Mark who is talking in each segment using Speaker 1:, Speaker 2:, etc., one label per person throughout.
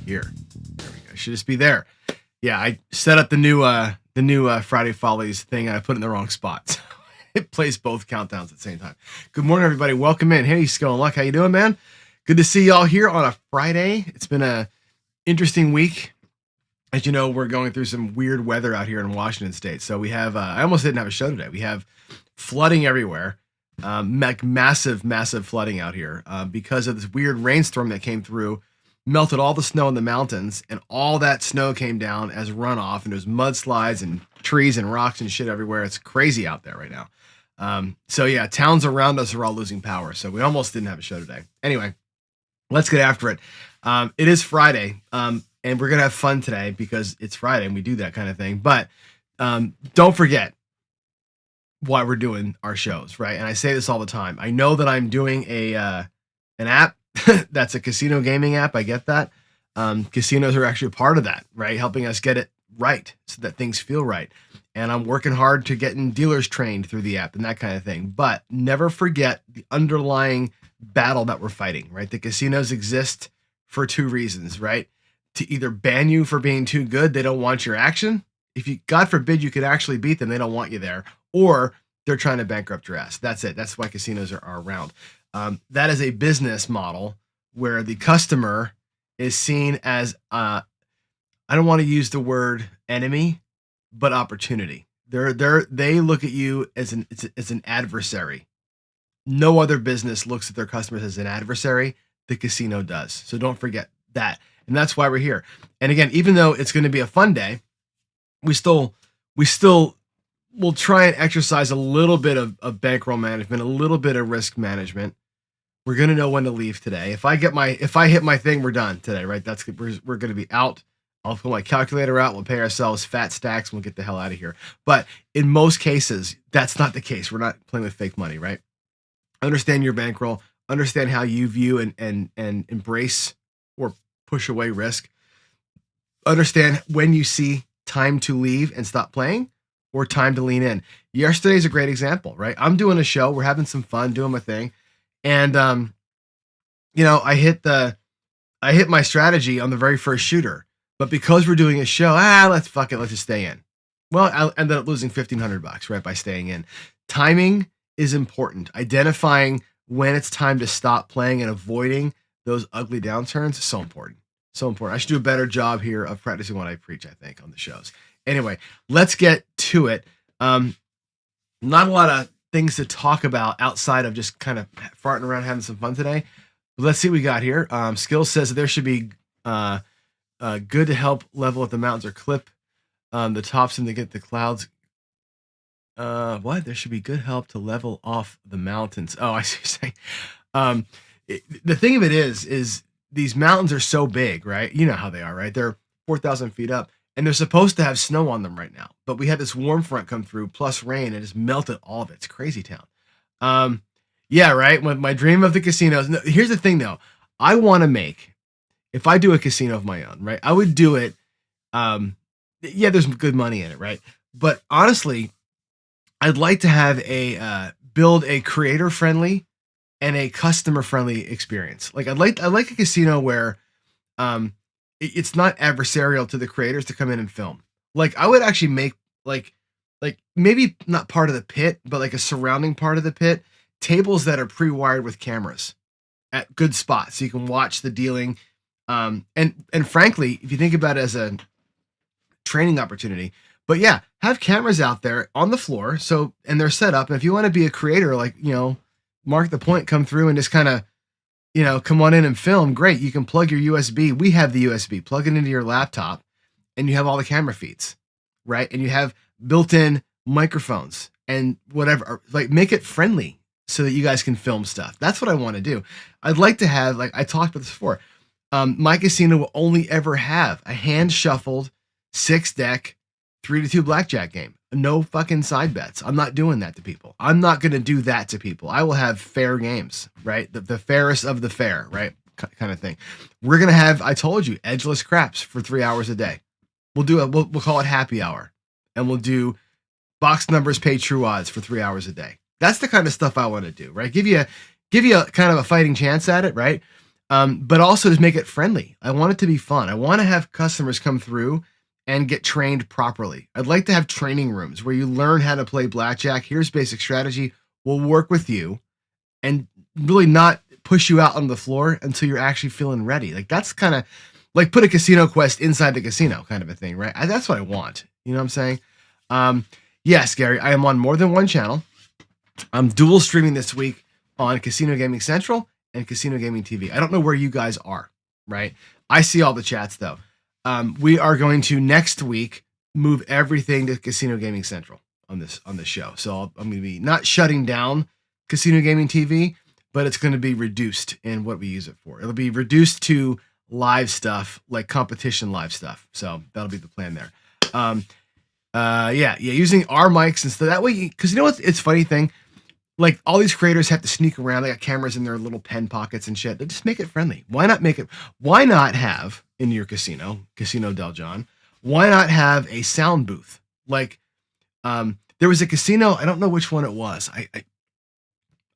Speaker 1: here. There we go. Should just be there. Yeah, I set up the new Friday Follies thing, and I put it in the wrong spot. So it plays both countdowns at the same time. Good morning, everybody. Welcome in. Hey, Skill and Luck. How you doing, man? Good to see y'all here on a Friday. It's been a interesting week. As you know, we're going through some weird weather out here in Washington State. So we have, I almost didn't have a show today. We have flooding everywhere, massive flooding out here because of this weird rainstorm that came through, melted all the snow in the mountains, and all that snow came down as runoff, and there's mudslides and trees and rocks and shit everywhere. It's crazy out there right now. So yeah, towns around us are all losing power. So we almost didn't have a show today. Anyway, let's get after it. It is Friday. And we're going to have fun today because it's Friday and we do that kind of thing. But don't forget why we're doing our shows, right? And I say this all the time. I know that I'm doing an app that's a casino gaming app. I get that. Casinos are actually a part of that, right? Helping us get it right so that things feel right. And I'm working hard to getting dealers trained through the app and that kind of thing. But never forget the underlying battle that we're fighting, right? The casinos exist for two reasons, right? To either ban you for being too good, they don't want your action. If you, God forbid, you could actually beat them, they don't want you there, or they're trying to bankrupt your ass. That's it. That's why casinos are around. That is a business model where the customer is seen as, I don't want to use the word enemy, but opportunity. They look at you as an adversary. No other business looks at their customers as an adversary. The casino does. So don't forget that. And that's why we're here. And again, even though it's going to be a fun day, we still will try and exercise a little bit of bankroll management, a little bit of risk management. We're going to know when to leave today. If I hit my thing, we're done today, right? We're going to be out. I'll pull my calculator out. We'll pay ourselves fat stacks. And we'll get the hell out of here. But in most cases, that's not the case. We're not playing with fake money, right? Understand your bankroll. Understand how you view and embrace or push away risk. Understand when you see time to leave and stop playing or time to lean in. Yesterday's a great example, right? I'm doing a show. We're having some fun doing my thing. And, I hit my strategy on the very first shooter, but because we're doing a show, let's just stay in. Well, I ended up losing $1,500, right? By staying in. Timing is important. Identifying when it's time to stop playing and avoiding those ugly downturns is so important. So important. I should do a better job here of practicing what I preach, I think, on the shows. Anyway, let's get to it. Not a lot of things to talk about outside of just kind of farting around having some fun today. But let's see what we got here. Skill says that there should be good to help level at the mountains or clip the tops and to get the clouds. What? There should be good help to level off the mountains. Oh, I see what you're saying. The thing of it is these mountains are so big, right? You know how they are, right? They're 4,000 feet up and they're supposed to have snow on them right now, but we had this warm front come through plus rain and just melted all of it. It's crazy town. Yeah, right. When my dream of the casinos. No, here's the thing though. I want to if I do a casino of my own, right? I would do it. Yeah, there's good money in it, right? But honestly, I'd like to have build a creator friendly and a customer friendly experience. Like I like a casino where it's not adversarial to the creators to come in and film. Like I would actually make like maybe not part of the pit, but like a surrounding part of the pit, tables that are pre-wired with cameras at good spots so you can watch the dealing. And frankly, if you think about it as a training opportunity, but yeah, have cameras out there on the floor. So, and they're set up. And if you want to be a creator, Mark the Point, come through and just kind of, come on in and film. Great. You can plug your USB. We have the USB, plug it into your laptop and you have all the camera feeds, right? And you have built-in microphones and whatever, make it friendly so that you guys can film stuff. That's what I want to do. I'd like to have, I talked about this before. My casino will only ever have a hand shuffled 6-deck 3-2 blackjack game. No fucking side bets. I'm not doing that to people. I'm not going to do that to people. I will have fair games, right? The fairest of the fair, right? Kind of thing. We're going to have, I told you, edgeless craps for 3 hours a day. We'll call it happy hour. And we'll do box numbers pay true odds for 3 hours a day. That's the kind of stuff I want to do, right? Give you kind of a fighting chance at it, right? but also to make it friendly. I want it to be fun. I want to have customers come through and get trained properly. I'd like to have training rooms where you learn how to play blackjack. Here's basic strategy. We'll work with you and really not push you out on the floor until you're actually feeling ready. Like that's kind of like put a casino quest inside the casino kind of a thing, right? That's what I want. You know what I'm saying? Yes, Gary, I am on more than one channel. I'm dual streaming this week on Casino Gaming Central and Casino Gaming TV. I don't know where you guys are, right? I see all the chats though. We are going to next week move everything to Casino Gaming Central on this show. So I'm going to be not shutting down Casino Gaming TV, but it's going to be reduced in what we use it for. It'll be reduced to live stuff, like competition live stuff. So that'll be the plan there. Using our mics and stuff that way, because you know what? It's a funny thing. Like all these creators have to sneak around. They got cameras in their little pen pockets and shit. They just make it friendly. Why not have in your Casino Del John? Why not have a sound booth? Like, there was a casino. I don't know which one it was.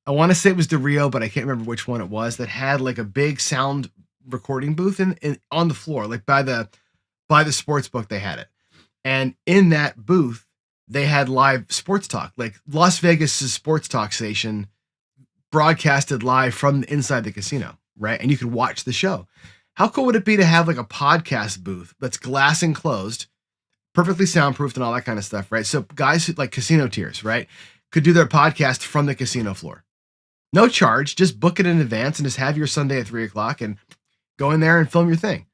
Speaker 1: I want to say it was the Rio, but I can't remember which one it was that had like a big sound recording booth in on the floor, like by the sports book. They had it, and in that booth they had live sports talk, like Las Vegas's sports talk station broadcasted live from inside the casino, right? And you could watch the show. How cool would it be to have like a podcast booth that's glass enclosed, perfectly soundproofed and all that kind of stuff, right? So guys who, like casino tiers, right, could do their podcast from the casino floor. No charge, just book it in advance and just have your Sunday at 3:00 and go in there and film your thing.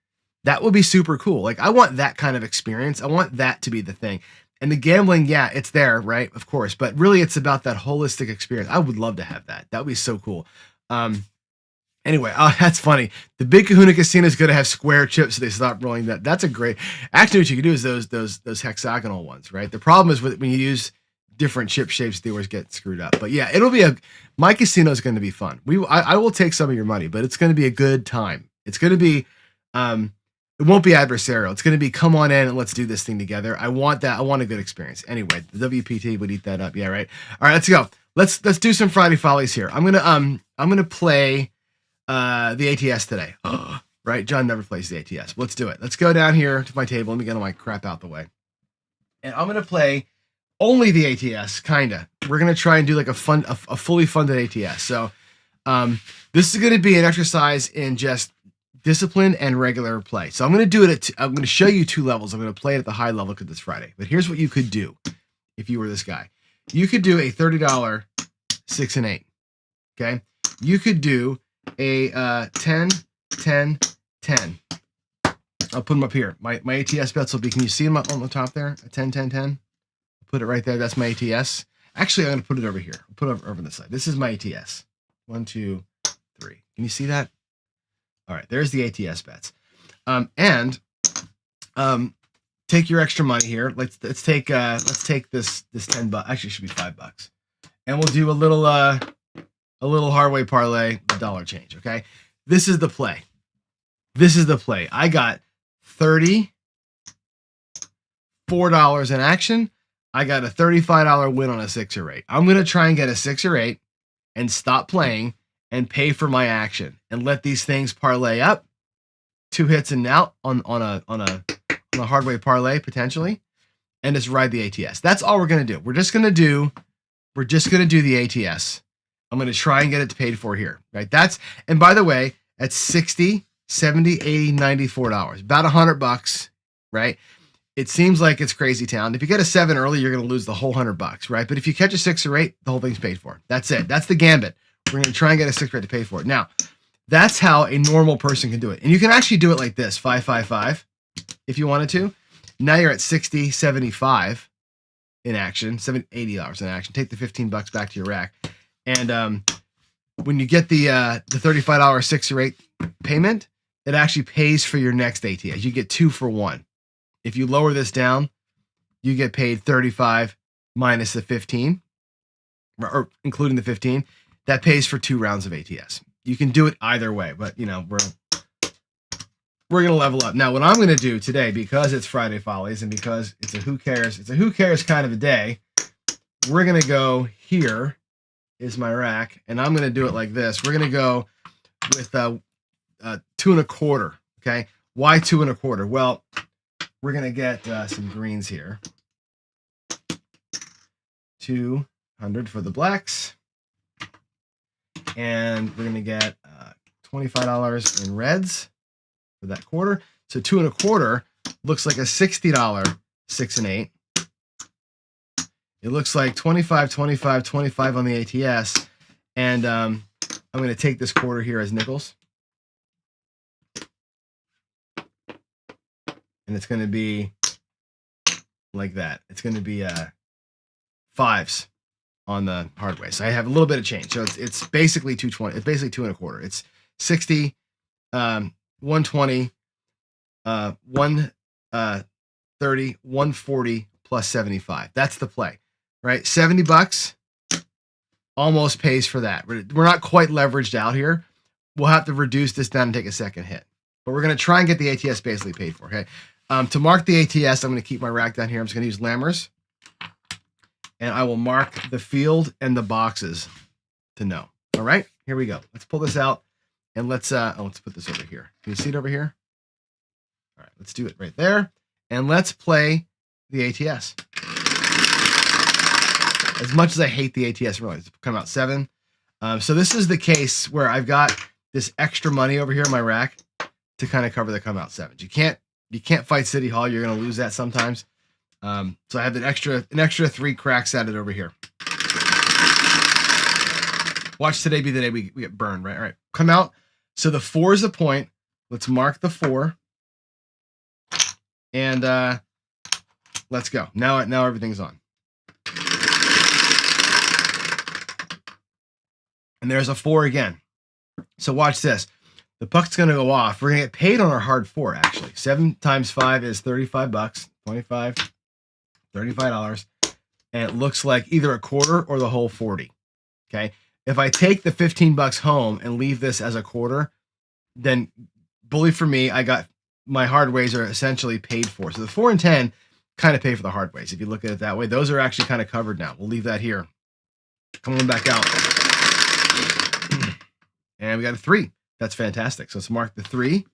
Speaker 1: That would be super cool. Like I want that kind of experience. I want that to be the thing. And the gambling, yeah, it's there, right? Of course. But really it's about that holistic experience. I would love to have that. That would be so cool. Anyway, that's funny. The Big Kahuna Casino is going to have square chips, so they stop rolling that. That's a great. Actually, what you can do is those hexagonal ones, right? The problem is when you use different chip shapes, they always get screwed up. But yeah, my casino is going to be fun. I will take some of your money, but it's going to be a good time. It's going to be, it won't be adversarial. It's going to be come on in and let's do this thing together. I want that. I want a good experience. Anyway, the WPT would eat that up. Yeah, right. All right, let's go. Let's do some Friday Follies here. I'm gonna play the ATS today. Right, John never plays the ATS. Let's do it. Let's go down here to my table. Let me get all my crap out the way, and I'm gonna play only the ATS. Kinda. We're gonna try and do like a fully funded ATS. So, this is gonna be an exercise in just discipline and regular play. So I'm going to do it I'm going to show you two levels. I'm going to play it at the high level because it's Friday. But here's what you could do if you were this guy. You could do a $30 6 and 8. Okay? You could do a 10 10 10. I'll put them up here. My ATS bets will be, can you see them on the top there? A 10 10 10. Put it right there. That's my ATS. Actually, I'm going to put it over here. I'll put it over on this side. This is my ATS. 1 2 3. Can you see that? All right, there's the ATS bets. Take your extra money here. Let's take this $10. Actually, it should be $5. And we'll do a little hard-way parlay, dollar change, okay? This is the play. I got $34 in action. I got a $35 win on a 6 or 8. I'm going to try and get a 6 or 8 and stop playing and pay for my action and let these things parlay up 2 hits and out on a hard way parlay potentially, and just ride the ATS. That's all we're going to do. We're just going to do the ATS. I'm going to try and get it paid for here, right? And by the way, that's $60, $70, $80, $94, about $100, right? It seems like it's crazy town. If you get a 7 early, you're going to lose the whole $100, right? But if you catch a 6 or 8, the whole thing's paid for. That's it. That's the gambit. We're going to try and get a 6 rate to pay for it. Now, that's how a normal person can do it. And you can actually do it like this, 5 5 5, if you wanted to. Now you're at 60, 75 in action, $80 in action. Take the $15 back to your rack. And when you get the $35 6 or 8 payment, it actually pays for your next ATS. You get 2 for 1. If you lower this down, you get paid 35 minus the 15, or including the 15. That pays for 2 rounds of ATS. You can do it either way, but you know, we're going to level up. Now, what I'm going to do today, because it's Friday Follies and because it's a who cares kind of a day, we're going to go, here is my rack, and I'm going to do it like this. We're going to go with 2.25. Okay, why 2.25? Well, we're gonna get some greens here. 200 for the blacks, and we're gonna get $25 in reds for that quarter. So 2.25 looks like a $60 6 and 8. It looks like 25, 25, 25 on the ATS, and I'm going to take this quarter here as nickels, and it's going to be like that. It's going to be fives on the hard way. So I have a little bit of change. So it's basically 220. It's basically 2.25. It's 60, 120, 130, 140 plus 75. That's the play, right? $70 almost pays for that. We're not quite leveraged out here. We'll have to reduce this down and take a second hit, but we're going to try and get the ATS basically paid for. Okay. To mark the ATS, I'm going to keep my rack down here. I'm just going to use Lammers, and I will mark the field and the boxes to know. All right, here we go. Let's pull this out, and let's put this over here. Can you see it over here? All right, let's do it right there, and let's play the ATS. As much as I hate the ATS, really, it's come out 7. So this is the case where I've got this extra money over here in my rack to kind of cover the come out 7s. You can't fight City Hall. You're going to lose that sometimes. So I have an extra 3 cracks at it over here. Watch today be the day we get burned, right? All right, come out. So the 4 is the point. Let's mark the 4. And let's go. Now everything's on. And there's a 4 again. So watch this. The puck's going to go off. We're going to get paid on our hard 4, actually. 7 times 5 is $35. 25, $35. And it looks like either a quarter or the whole 40. Okay. If I take the $15 home and leave this as a quarter, then bully for me, I got my hard ways are essentially paid for. So the 4 and 10 kind of pay for the hard ways. If you look at it that way, those are actually kind of covered now. We'll leave that here. Come on back out. And we got a 3. That's fantastic. So let's mark the 3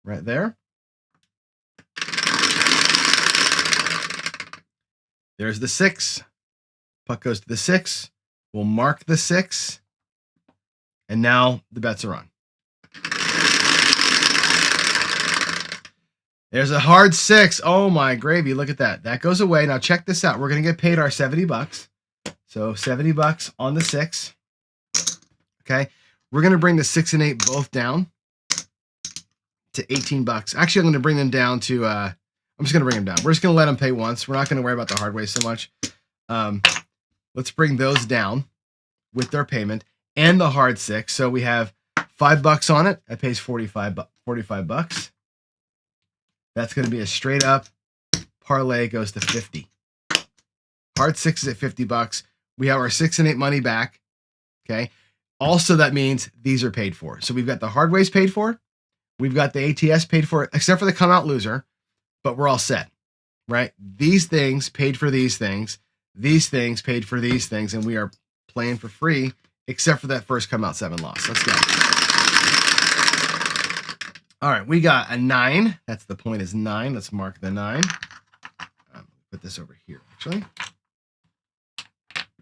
Speaker 1: right there. There's the 6. Puck goes to the 6. We'll mark the 6. And now the bets are on. There's a hard 6. Oh my gravy. Look at that. That goes away. Now check this out. We're going to get paid our $70. So $70 on the 6. Okay. We're going to bring the 6 and 8 both down to $18. Actually, I'm going to bring them down to, I'm just going to bring them down. We're just going to let them pay once. We're not going to worry about the hard way so much. Let's bring those down with their payment and the hard 6. So we have $5 on it. That pays $45. That's going to be a straight up parlay, goes to 50. Hard 6 is at $50. We have our 6 and 8 money back. Okay. Also, that means these are paid for. So we've got the hard ways paid for. We've got the ATS paid for, except for the come out loser, but we're all set, right? These things paid for these things. These things paid for these things, and we are playing for free, except for that first come out 7 loss. Let's go. All right, we got a 9. That's the point is 9. Let's mark the 9. Put this over here, actually.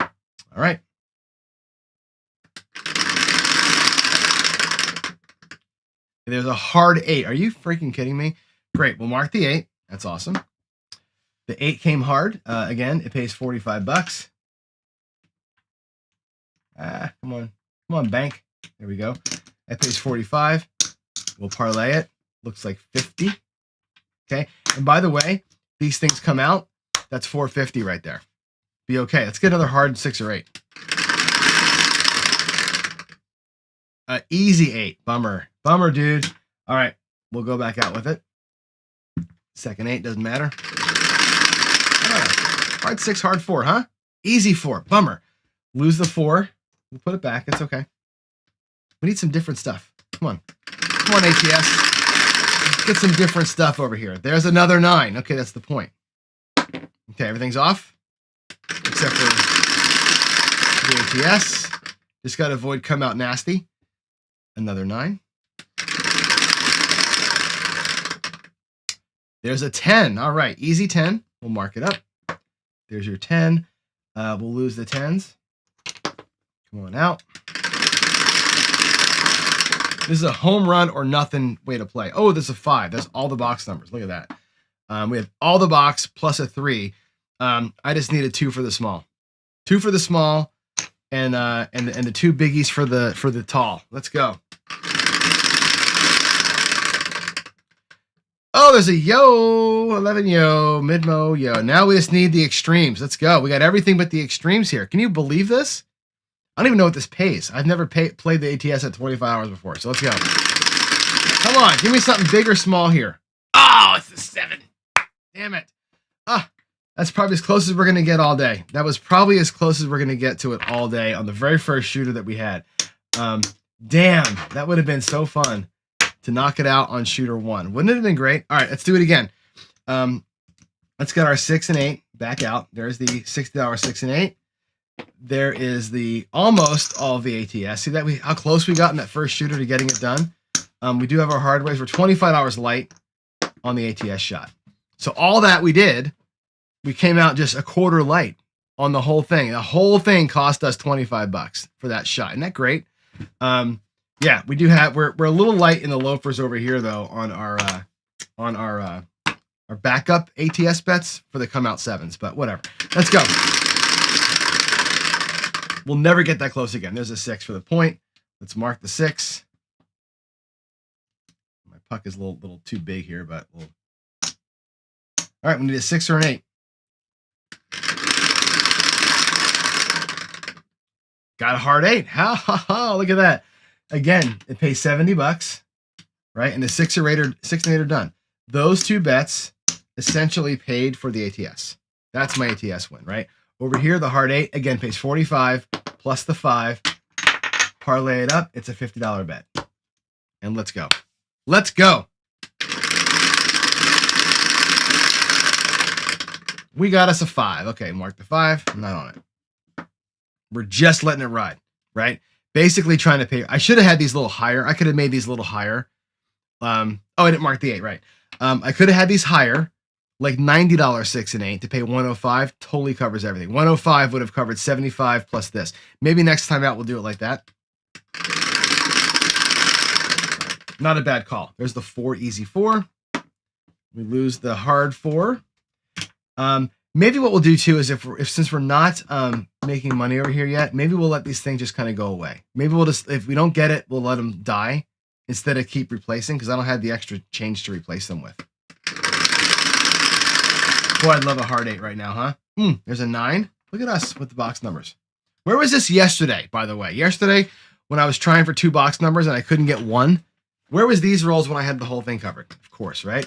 Speaker 1: All right. There's a hard 8. Are you freaking kidding me? Great. We'll mark the 8. That's awesome. The 8 came hard. Again, it pays $45. Come on, bank. There we go. That pays $45. We'll parlay it. Looks like 50. Okay. And by the way, these things come out. That's $450 right there. Be okay. Let's get another hard 6 or 8. Easy 8. Bummer, dude. All right. We'll go back out with it. Second 8 doesn't matter. Hard 6, hard 4, huh? Easy 4. Bummer. Lose the 4. We'll put it back. It's okay. We need some different stuff. Come on, ATS. Let's get some different stuff over here. There's another 9. Okay, that's the point. Okay, everything's off except for the ATS. Just got to avoid come out nasty. Another 9. There's a 10. All right, easy 10. We'll mark it up. There's your 10. We'll lose the 10s. Come on out. This is a home run or nothing way to play. Oh, there's a 5. That's all the box numbers. Look at that. We have all the box plus a 3. I just need a 2 for the small. 2 for the small, and the 2 biggies for the tall. Let's go. Oh, there's a yo, 11 yo, mid-mo yo. Now we just need the extremes. Let's go. We got everything but the extremes here. Can you believe this? I don't even know what this pays. I've never played the ATS at 25 hours before, so let's go. Come on, give me something big or small here. Oh, it's the 7. Damn it. That's probably as close as we're going to get all day. That was probably as close as we're going to get to it all day on the very first shooter that we had. Damn, that would have been so fun to knock it out on shooter 1. Wouldn't it have been great? All right, let's do it again. Let's get our 6 and 8 back out. There's the $60 6 and 8. There is the almost all of the ATS. See that how close we got in that first shooter to getting it done? We do have our hardways. We're $25 light on the ATS shot. So all that we did, we came out just a quarter light on the whole thing. The whole thing cost us $25 for that shot. Isn't that great? Yeah, we do have. We're a little light in the loafers over here though on our backup ATS bets for the come out 7s. But whatever. Let's go. We'll never get that close again. There's a 6 for the point. Let's mark the 6. My puck is a little too big here, but we'll. All right, we need a 6 or an 8. Got a hard 8. Look at that. Again, it pays $70, right? And the 6 and 8 are done. Those 2 bets essentially paid for the ATS. That's my ATS win, right? Over here, the hard 8 again pays $45 plus the 5. Parlay it up. It's a $50 bet. And let's go. Let's go. We got us a 5. Okay, mark the 5. I'm not on it. We're just letting it ride, right? Basically trying to pay. I should have had these a little higher. I could have made these a little higher. Oh, I didn't mark the 8, right? I could have had these higher, like $90 6 and 8 to pay 105. Totally covers everything. 105 would have covered 75 plus this. Maybe next time out we'll do it like that. Not a bad call. There's the 4 easy 4. We lose the hard 4. Maybe what we'll do too is if since we're not making money over here yet, maybe we'll let these things just kind of go away. Maybe we'll just, if we don't get it, we'll let them die instead of keep replacing, because I don't have the extra change to replace them with. Boy, I'd love a hard 8 right now, huh? There's a 9. Look at us with the box numbers. Where was this yesterday, by the way? Yesterday, when I was trying for 2 box numbers and I couldn't get 1, where was these rolls when I had the whole thing covered? Of course, right?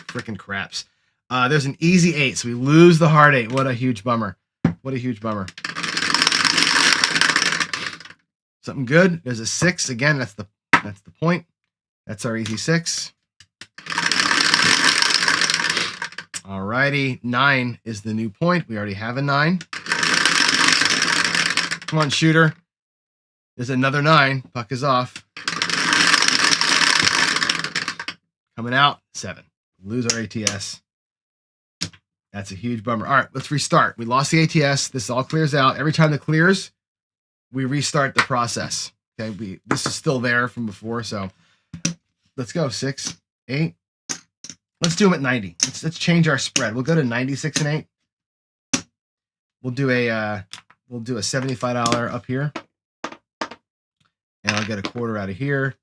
Speaker 1: Freaking craps. There's an easy 8, so we lose the hard 8. What a huge bummer. What a huge bummer. Something good. There's a 6. Again, that's the point. That's our easy 6. Alrighty. 9 is the new point. We already have a 9. Come on, shooter. There's another 9. Puck is off. Coming out, 7. Lose our ATS. That's a huge bummer. All right, let's restart. We lost the ATS. This all clears out. Every time it clears, we restart the process. Okay, this is still there from before, so let's go. 6, 8. Let's do them at 90. Let's change our spread. We'll go to 96 and 8. We'll do a $75 up here, and I'll get a quarter out of here,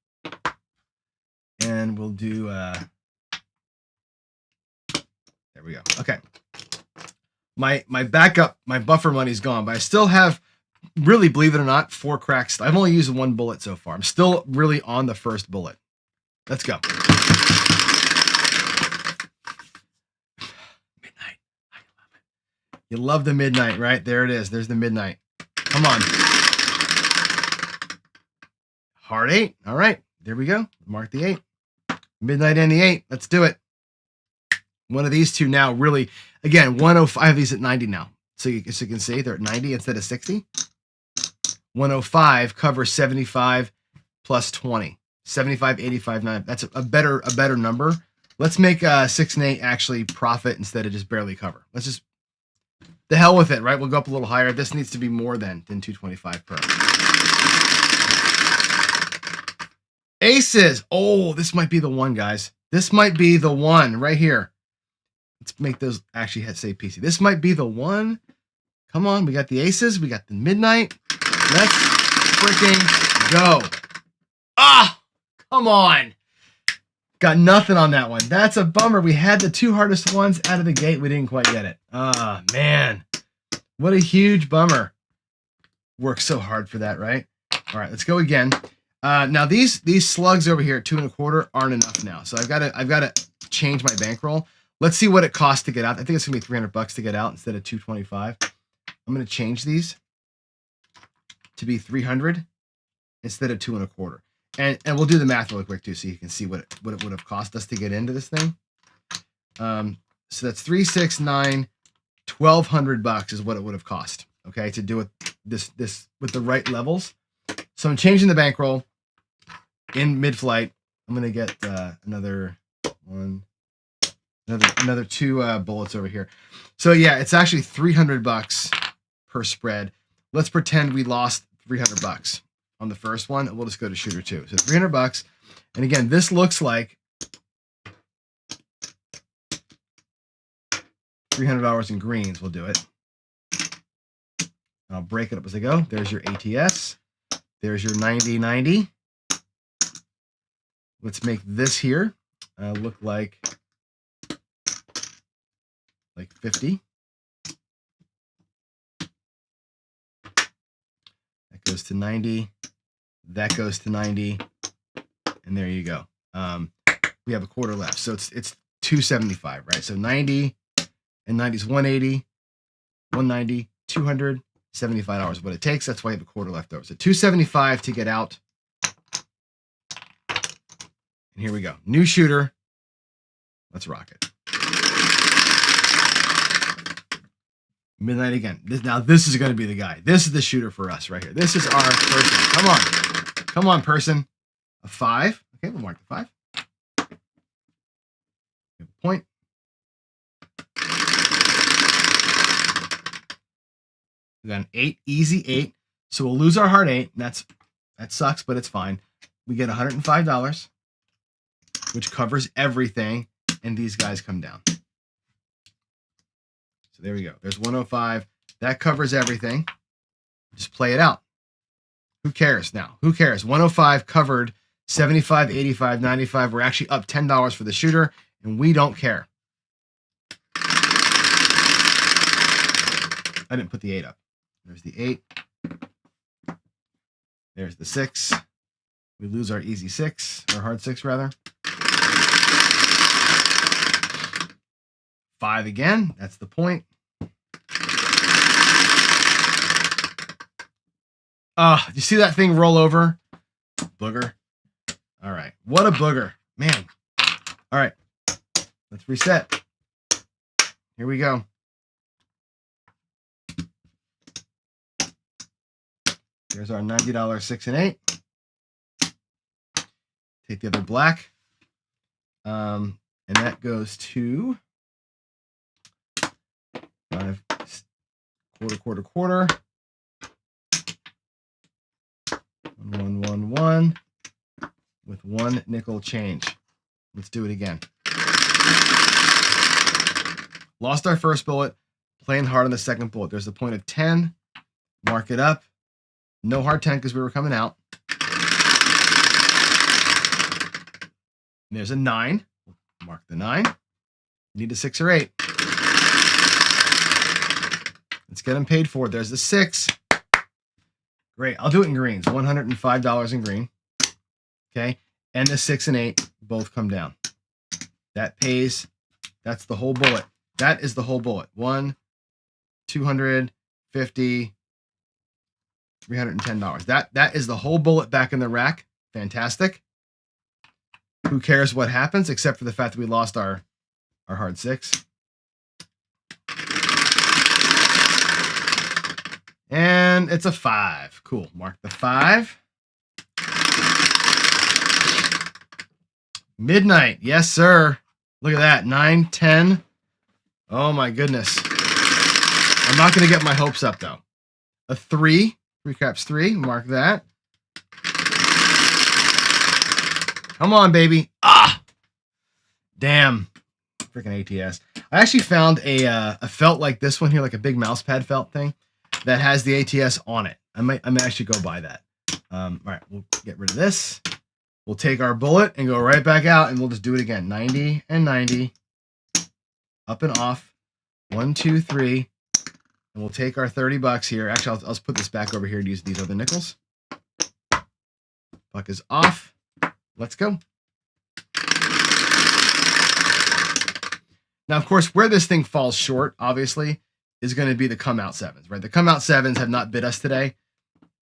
Speaker 1: and we'll do. There we go. Okay. My backup, my buffer money's gone, but I still have, really, believe it or not, 4 cracks. I've only used 1 bullet so far. I'm still really on the first bullet. Let's go. Midnight. I love it. You love the midnight, right? There it is. There's the midnight. Come on. Hard 8. All right. There we go. Mark the 8. Midnight and the 8. Let's do it. One of these two now really, again, 105, these at 90 now. So you can see they're at 90 instead of 60. 105 covers 75 plus 20. 75, 85, 9. That's a better number Let's make 6 and 8 actually profit instead of just barely cover. Let's just, the hell with it, right? We'll go up a little higher. This needs to be more than 225 per. Aces. Oh, this might be the one, guys. This might be the one right here. Let's make those actually say PC. This might be the one. Come on, we got the aces. We got the midnight. Let's freaking go. Ah, come on. Got nothing on that one. That's a bummer. We had the 2 hardest ones out of the gate. We didn't quite get it. Ah, man. What a huge bummer. Worked so hard for that, right? All right, let's go again. Now these slugs over here at 2 1/4 aren't enough now. So I've got to change my bankroll. Let's see what it costs to get out. I think it's gonna be $300 to get out instead of 225. I'm gonna change these to be 300 instead of 2 1/4. And we'll do the math really quick too, so you can see what it would have cost us to get into this thing. So that's 3, 6, 9, $1,200 is what it would have cost. Okay, to do it this with the right levels. So I'm changing the bankroll in mid-flight. I'm gonna get another 2 bullets over here. So yeah, it's actually $300 per spread. Let's pretend we lost $300 on the first one, and we'll just go to shooter 2. So $300. And again, this looks like $300 in greens. We'll do it. I'll break it up as I go. There's your ATS. There's your 90-90. Let's make this here look like 50. That goes to 90. That goes to 90. And there you go. We have a quarter left. So it's 275, right? So 90 and 90 is 180, 190, $275 is what it takes. That's why you have a quarter left over. So 275 to get out. And here we go. New shooter. Let's rock it. Midnight again. This is going to be the guy. This is the shooter for us right here. This is our person. Come on. Come on, person. A 5. Okay, we'll mark the 5. Good point. We got an 8, easy 8. So we'll lose our hard 8. That sucks, but it's fine. We get $105, which covers everything, and these guys come down. So there we go. There's 105. That covers everything. Just play it out. Who cares now? Who cares? 105 covered, 75, 85, 95. We're actually up $10 for the shooter, and we don't care. I didn't put the 8 up. There's the 8. There's the 6. We lose our easy 6, or hard 6 rather. 5 again. That's the point. You see that thing roll over? Booger. All right. What a booger. Man. All right. Let's reset. Here we go. There's our $90 6 and 8. Take the other black. And that goes to 5, quarter. 1, 1, 1 with 1 nickel change. Let's do it again. Lost our first bullet, playing hard on the second bullet. There's the point of 10. Mark it up. No hard 10 because we were coming out. And there's a 9. Mark the 9. Need a 6 or 8. Let's get them paid for. There's the 6. Great. I'll do it in greens. $105 in green. Okay. And the 6 and 8 both come down. That pays. That's the whole bullet. That is the whole bullet. 1, 250, $310. That is the whole bullet back in the rack. Fantastic. Who cares what happens except for the fact that we lost our hard 6. And it's a 5. Cool. Mark the 5. Midnight. Yes, sir. Look at that. 9, 10. Oh my goodness. I'm not going to get my hopes up though. A 3. 3 craps 3. Mark that. Come on, baby. Ah! Damn. Freaking ATS. I actually found a felt like this one here, like a big mouse pad felt thing that has the ATS on it. I might actually go buy that. All right, we'll get rid of this. We'll take our bullet and go right back out, and we'll just do it again. 90 and 90. Up and off. 1, 2, 3. And we'll take our $30 here. Actually, I'll put this back over here to use these other nickels. Buck is off. Let's go. Now, of course, where this thing falls short, obviously, is going to be the come out sevens, right? The come out sevens have not bid us today.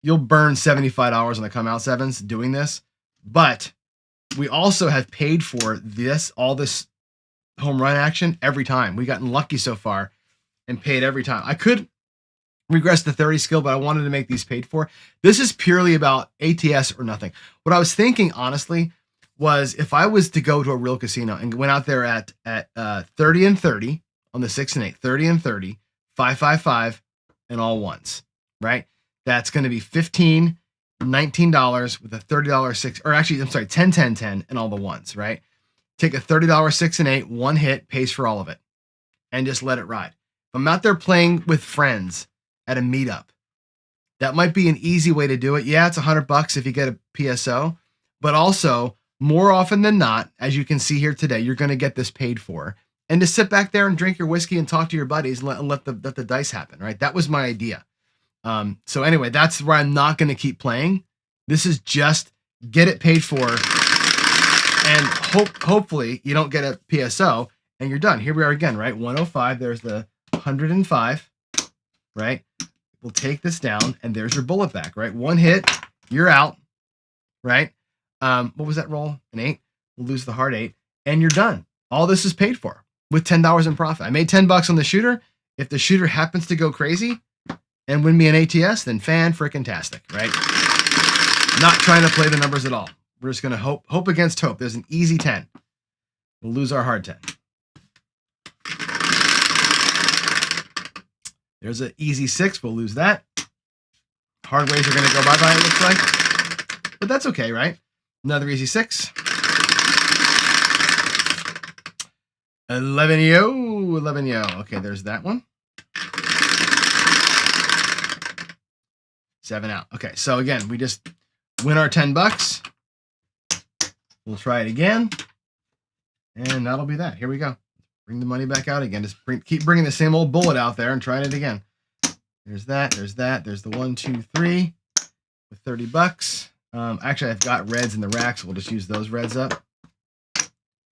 Speaker 1: You'll burn $75 on the come out sevens doing this, but we also have paid for this, all this home run action every time. We've gotten lucky so far and paid every time. I could regress the 30 skill, but I wanted to make these paid for. This is purely about ATS or nothing. What I was thinking, honestly, was if I was to go to a real casino and went out there at 30 and 30 on the 6 and 8, 30 and 30, 5, 5, 5, and all ones, right? That's going to be $15, $19 with a $30 6, or actually, I'm sorry, 10, 10, 10, and all the ones, right? Take a $30 6 and 8, one hit, pays for all of it, and just let it ride. If I'm out there playing with friends at a meetup, that might be an easy way to do it. Yeah, it's $100 if you get a PSO, but also more often than not, as you can see here today, you're going to get this paid for. And to sit back there and drink your whiskey and talk to your buddies and let the dice happen, right? That was my idea. So anyway, that's where I'm not going to keep playing. This is just get it paid for, and hopefully you don't get a PSO and you're done. Here we are again, right? 105. There's the 105, right? We'll take this down, and there's your bullet back, right? One hit, you're out, right? What was that roll? An 8. We'll lose the hard 8, and you're done. All this is paid for with $10 in profit. I made $10 on the shooter. If the shooter happens to go crazy and win me an ATS, then fan-frickin-tastic, right? Not trying to play the numbers at all. We're just going to hope against hope. There's an easy 10. We'll lose our hard 10. There's an easy 6. We'll lose that. Hard ways are going to go bye-bye, it looks like. But that's okay, right? Another easy 6. 11 yo. 11 yo. Okay, there's that one. 7 out. Okay, so again, we just win our $10. We'll try it again. And that'll be that. Here we go. Bring the money back out again. Just keep bringing the same old bullet out there and trying it again. There's that. There's that. There's the 1, 2, 3 with $30. Actually, I've got reds in the rack, so we'll just use those reds up.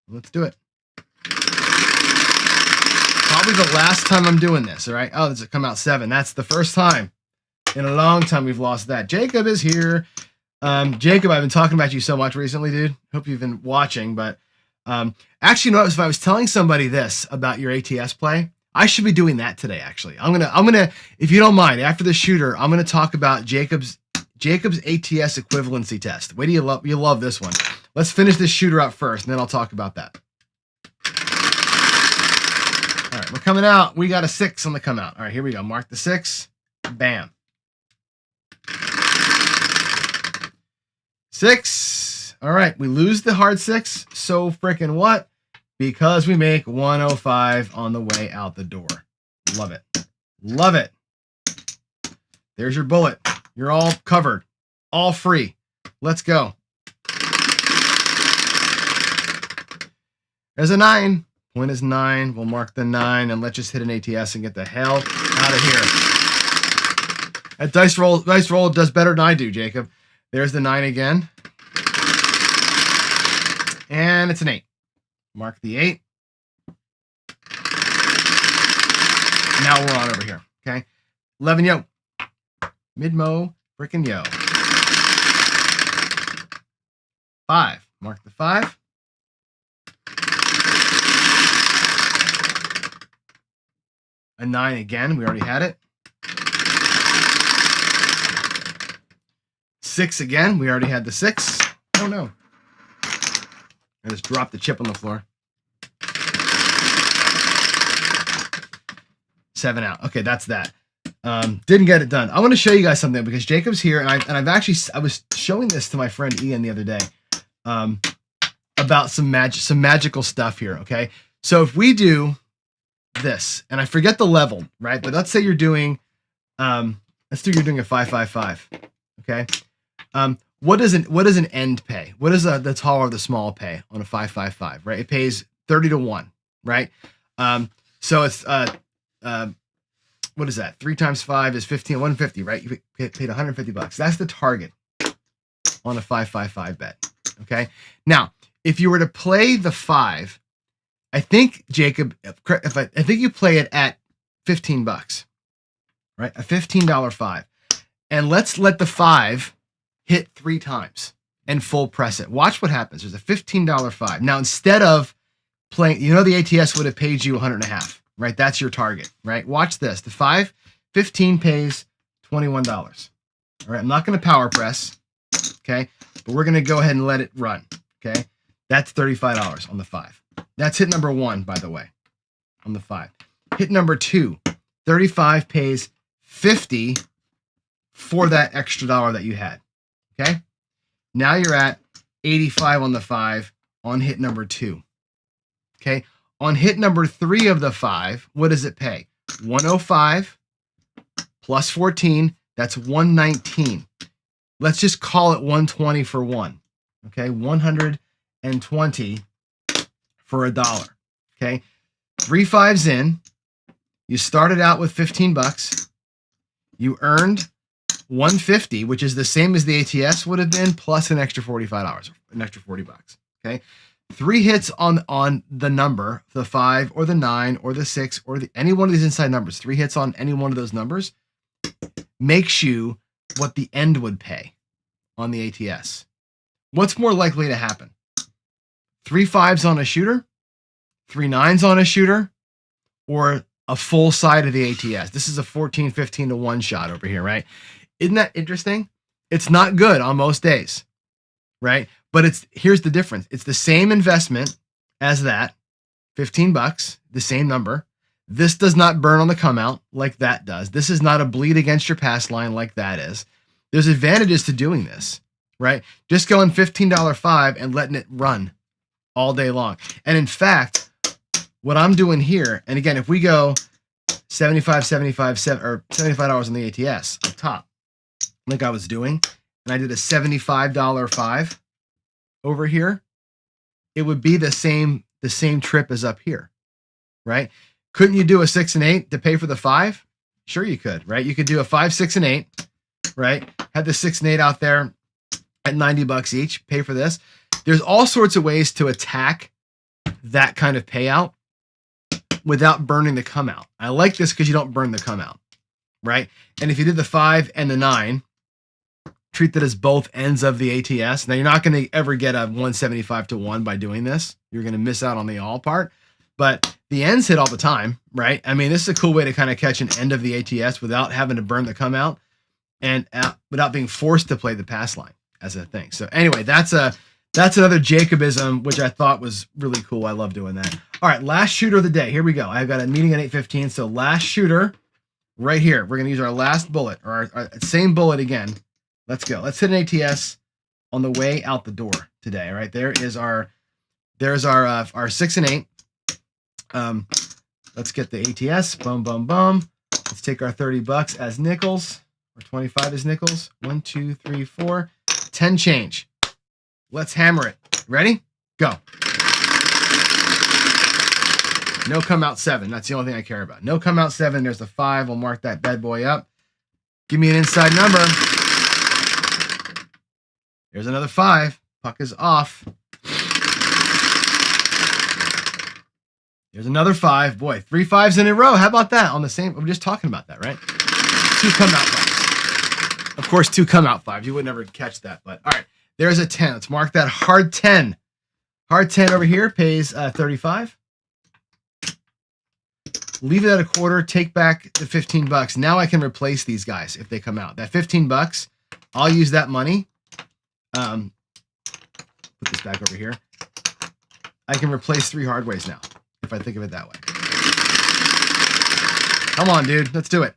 Speaker 1: Let's do it. Probably the last time I'm doing this, all right? Oh, this has come out 7. That's the first time in a long time we've lost that. Jacob is here. Jacob, I've been talking about you so much recently, dude. Hope you've been watching, but actually, notice if I was telling somebody this about your ATS play, I should be doing that today, actually. I'm gonna, if you don't mind, after the shooter, I'm gonna talk about Jacob's ATS equivalency test. Wait till you love this one. Let's finish this shooter up first, and then I'll talk about that. All right, we're coming out. We got a 6 on the come out. All right, here we go. Mark the 6. Bam. 6. All right, we lose the hard 6. So freaking what? Because we make 105 on the way out the door. Love it. Love it. There's your bullet. You're all covered. All free. Let's go. There's a 9. Point is 9. We'll mark the 9 and let's just hit an ATS and get the hell out of here. That dice roll does better than I do, Jacob. There's the 9 again. And it's an 8. Mark the 8. Now we're on over here. Okay. 11 yo. Mid-mo. Frickin' yo. 5. Mark the 5. A 9 again. We already had it. 6 again. We already had the 6. Oh no. I just dropped the chip on the floor. 7 out. Okay, that's that. Didn't get it done. I want to show you guys something because Jacob's here, and I was showing this to my friend Ian the other day about some magical stuff here. Okay, so if we do this, and I forget the level, right? But let's say you're doing, let's do you're doing a 5-5-5. Okay, what does an end pay? What does the tall or the small pay on a 5-5-5? Right, it pays 30 to 1. Right, so it's what is that? 3 times 5 is 15, 150, right? You paid $150. That's the target on a 5-5-5 bet. Okay. Now, if you were to play the 5, I think, Jacob, I think you play it at $15, right? A $15 5. And let's let the 5 hit 3 times and full press it. Watch what happens. There's a $15 5. Now, instead of playing, the ATS would have paid you $100.50. Right, that's your target, right? Watch this. The 5-15 pays $21. All right, I'm not going to power press, okay? But we're going to go ahead and let it run, okay? That's $35 on the 5. That's hit number 1, by the way, on the 5. Hit number 2, 35 pays $50 for that extra dollar that you had, okay? Now you're at 85 on the 5 on hit number 2, okay? On hit number 3 of the 5, what does it pay? 105 plus 14, that's 119. Let's just call it 120 for 1. Okay, 120 for $1. Okay, 3 5s in. You started out with $15. You earned 150, which is the same as the ATS would have been, plus an extra $45, an extra $40. Okay. 3 hits on the number, the 5 or the 9 or the 6 or any one of these inside numbers, 3 hits on any one of those numbers makes you what the end would pay on the ATS. What's more likely to happen? 3 5s on a shooter, 3 9s on a shooter, or a full side of the ATS? This is a 14-15 to 1 shot over here, right? Isn't that interesting? It's not good on most days, right? But here's the difference. It's the same investment as that, $15, the same number. This does not burn on the come out like that does. This is not a bleed against your pass line like that is. There's advantages to doing this, right? Just going $15 5 and letting it run all day long. And in fact, what I'm doing here, and again, if we go $75 on the ATS up top, like I was doing, and I did a $75 5 over here, it would be the same trip as up here, right? Couldn't you do a 6 and 8 to pay for the 5? Sure you could, right? You could do a 5, 6, and 8, right? Have the 6 and 8 out there at $90 each, pay for this. There's all sorts of ways to attack that kind of payout without burning the come out. I like this because you don't burn the come out, right? And if you did the 5 and the 9, treat that as both ends of the ATS. Now, you're not going to ever get a 175 to 1 by doing this. You're going to miss out on the all part. But the ends hit all the time, right? I mean, this is a cool way to kind of catch an end of the ATS without having to burn the come out and without being forced to play the pass line as a thing. So anyway, that's another Jacobism, which I thought was really cool. I love doing that. All right, last shooter of the day. Here we go. I've got a meeting at 8:15. So last shooter right here. We're going to use our last bullet, or our same bullet again. Let's go. Let's hit an ATS on the way out the door today. All right, there's our 6 and 8. Let's get the ATS. Boom, boom, boom. Let's take our $30 as nickels, or 25 as nickels. 1, 2, 3, 4, 10 change. Let's hammer it. Ready? Go. No come out 7. That's the only thing I care about. No come out 7. There's the 5. We'll mark that bad boy up. Give me an inside number. There's another 5. Puck is off. There's another 5. Boy, 3 5s in a row. How about that? On the same, we're just talking about that, right? 2 come out 5s. Of course, 2 come out 5s. You would never catch that, but all right. There's a 10. Let's mark that hard 10. Hard 10 over here pays 35. Leave it at a quarter. Take back the $15. Now I can replace these guys if they come out. That $15, I'll use that money. Put this back over here. I can replace 3 hard ways now, if I think of it that way. Come on, dude. Let's do it.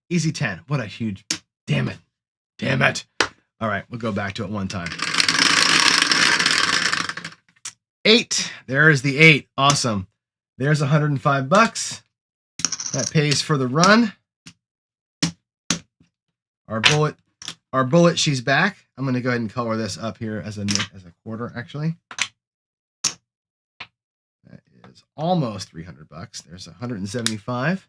Speaker 1: Easy 10. What a huge, damn it. Damn it. All right, we'll go back to it one time. 8. There's the 8. Awesome. There's $105. That pays for the run. Our bullet, she's back. I'm going to go ahead and color this up here as a quarter, actually. That is almost $300. There's 175.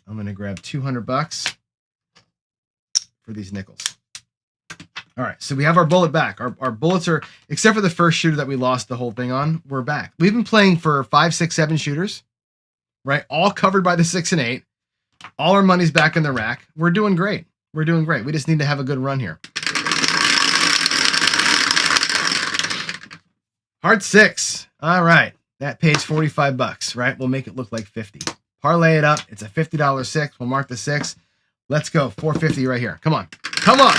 Speaker 1: I'm going to grab $200 for these nickels. All right, so we have our bullet back. Our bullets are, except for the first shooter that we lost the whole thing on, we're back. We've been playing for 5, 6, 7 shooters, right? All covered by the 6 and 8. All our money's back in the rack. We're doing great. We're doing great. We just need to have a good run here. Hard 6. All right, that pays $45, right? We'll make it look like 50. Parlay it up. It's a $50 6. We'll mark the 6. Let's go. $450 right here. Come on. Come on.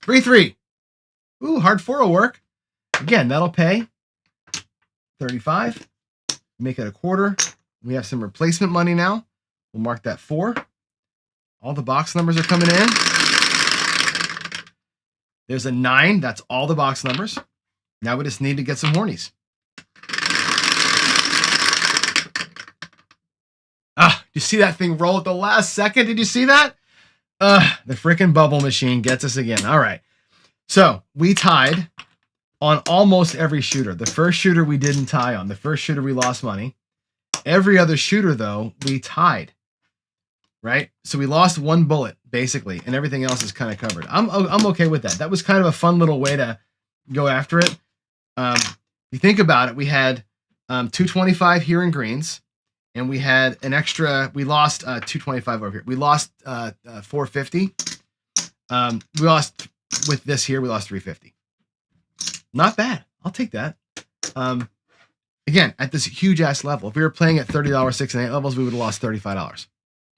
Speaker 1: 3-3. Ooh, hard 4 will work. Again, that'll pay $35. Make it a quarter. We have some replacement money now. We'll mark that 4. All the box numbers are coming in. There's a 9. That's all the box numbers. Now we just need to get some hornies. Ah, you see that thing roll at the last second? Did you see that? The freaking bubble machine gets us again. All right. So we tied on almost every shooter. The first shooter we didn't tie on. The first shooter we lost money. Every other shooter, though, we tied. Right? So we lost 1 bullet, basically, and everything else is kind of covered. I'm okay with that. That was kind of a fun little way to go after it. If you think about it, we had 225 here in greens. And we had an extra, we lost 225 over here. We lost 450. We lost with this here, we lost 350. Not bad. I'll take that. Again, at this huge ass level, if we were playing at $30 6 and 8 levels, we would have lost $35.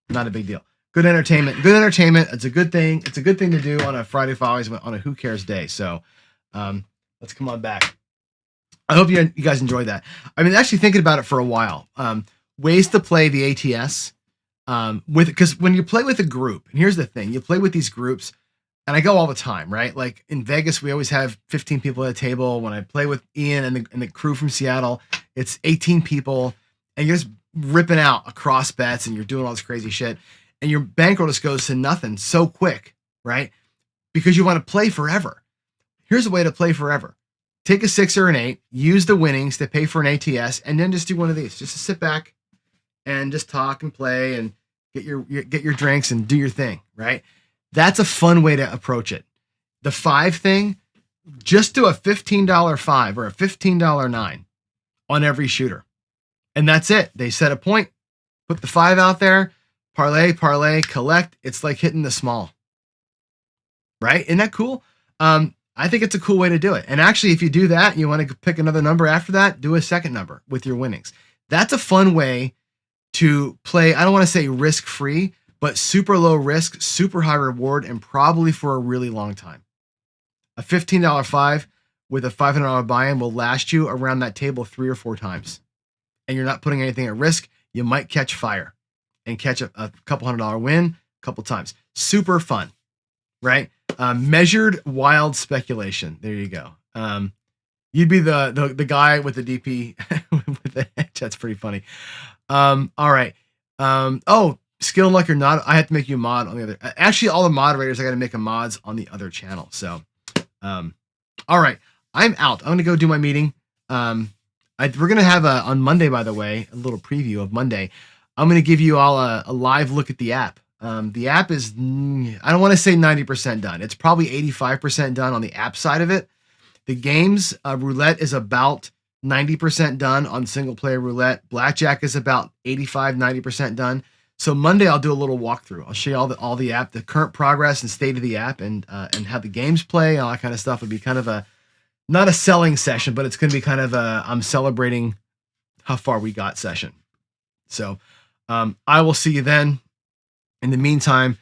Speaker 1: Not a big deal. Good entertainment. Good entertainment. It's a good thing. It's a good thing to do on a Friday Follies on a Who Cares day. So let's come on back. I hope you guys enjoyed that. I've been actually thinking about it for a while. Ways to play the ATS because when you play with a group, and here's the thing, you play with these groups, and I go all the time, right? Like in Vegas, we always have 15 people at a table. When I play with Ian and the crew from Seattle, it's 18 people, and you're just ripping out across bets, and you're doing all this crazy shit, and your bankroll just goes to nothing so quick, right? Because you want to play forever. Here's a way to play forever. Take a 6 or an 8, use the winnings to pay for an ATS, and then just do one of these. Just to sit back and just talk and play and get your drinks and do your thing, right? That's a fun way to approach it. The 5 thing, just do a $15 5 or a $15 9 on every shooter. And that's it. They set a point, put the 5 out there, parlay, collect. It's like hitting the small, right? Isn't that cool? I think it's a cool way to do it. And actually, if you do that, you want to pick another number after that, do a second number with your winnings. That's a fun way to play. I don't want to say risk-free, but super low risk, super high reward, and probably for a really long time. A $15 5 with a $500 buy-in will last you around that table 3 or 4 times. And you're not putting anything at risk. You might catch fire and catch a couple $100 win a couple times. Super fun, right? Measured wild speculation. There you go. You'd be the guy with the DP with the hedge. That's pretty funny. All right. Skill and luck or not. I have to make you a mod on the other. Actually, all the moderators, I got to make a mods on the other channel. So, all right. I'm out. I'm going to go do my meeting. We're going to have on Monday, by the way, a little preview of Monday. I'm going to give you all a live look at the app. The app is, I don't want to say 90% done. It's probably 85% done on the app side of it. The games, roulette is about 90% done on single player roulette. Blackjack is about 85-90% done. So Monday I'll do a little walkthrough. I'll show you all the app, the current progress and state of the app, and how the games play, all that kind of stuff. It'll be kind of not a selling session, but it's going to be kind of I'm celebrating how far we got session. So I will see you then. In the meantime,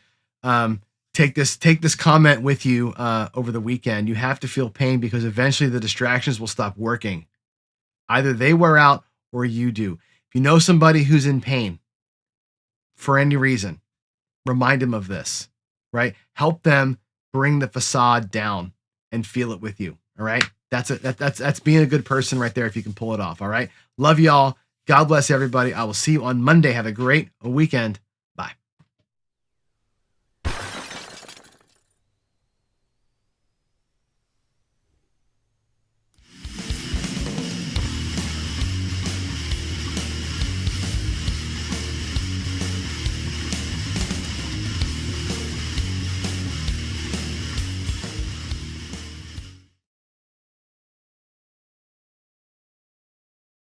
Speaker 1: take this comment with you over the weekend. You have to feel pain because eventually the distractions will stop working. Either they wear out or you do. If you know somebody who's in pain for any reason, remind them of this, right? Help them bring the facade down and feel it with you. All right. That's being a good person right there. If you can pull it off. All right. Love y'all. God bless everybody. I will see you on Monday. Have a great weekend.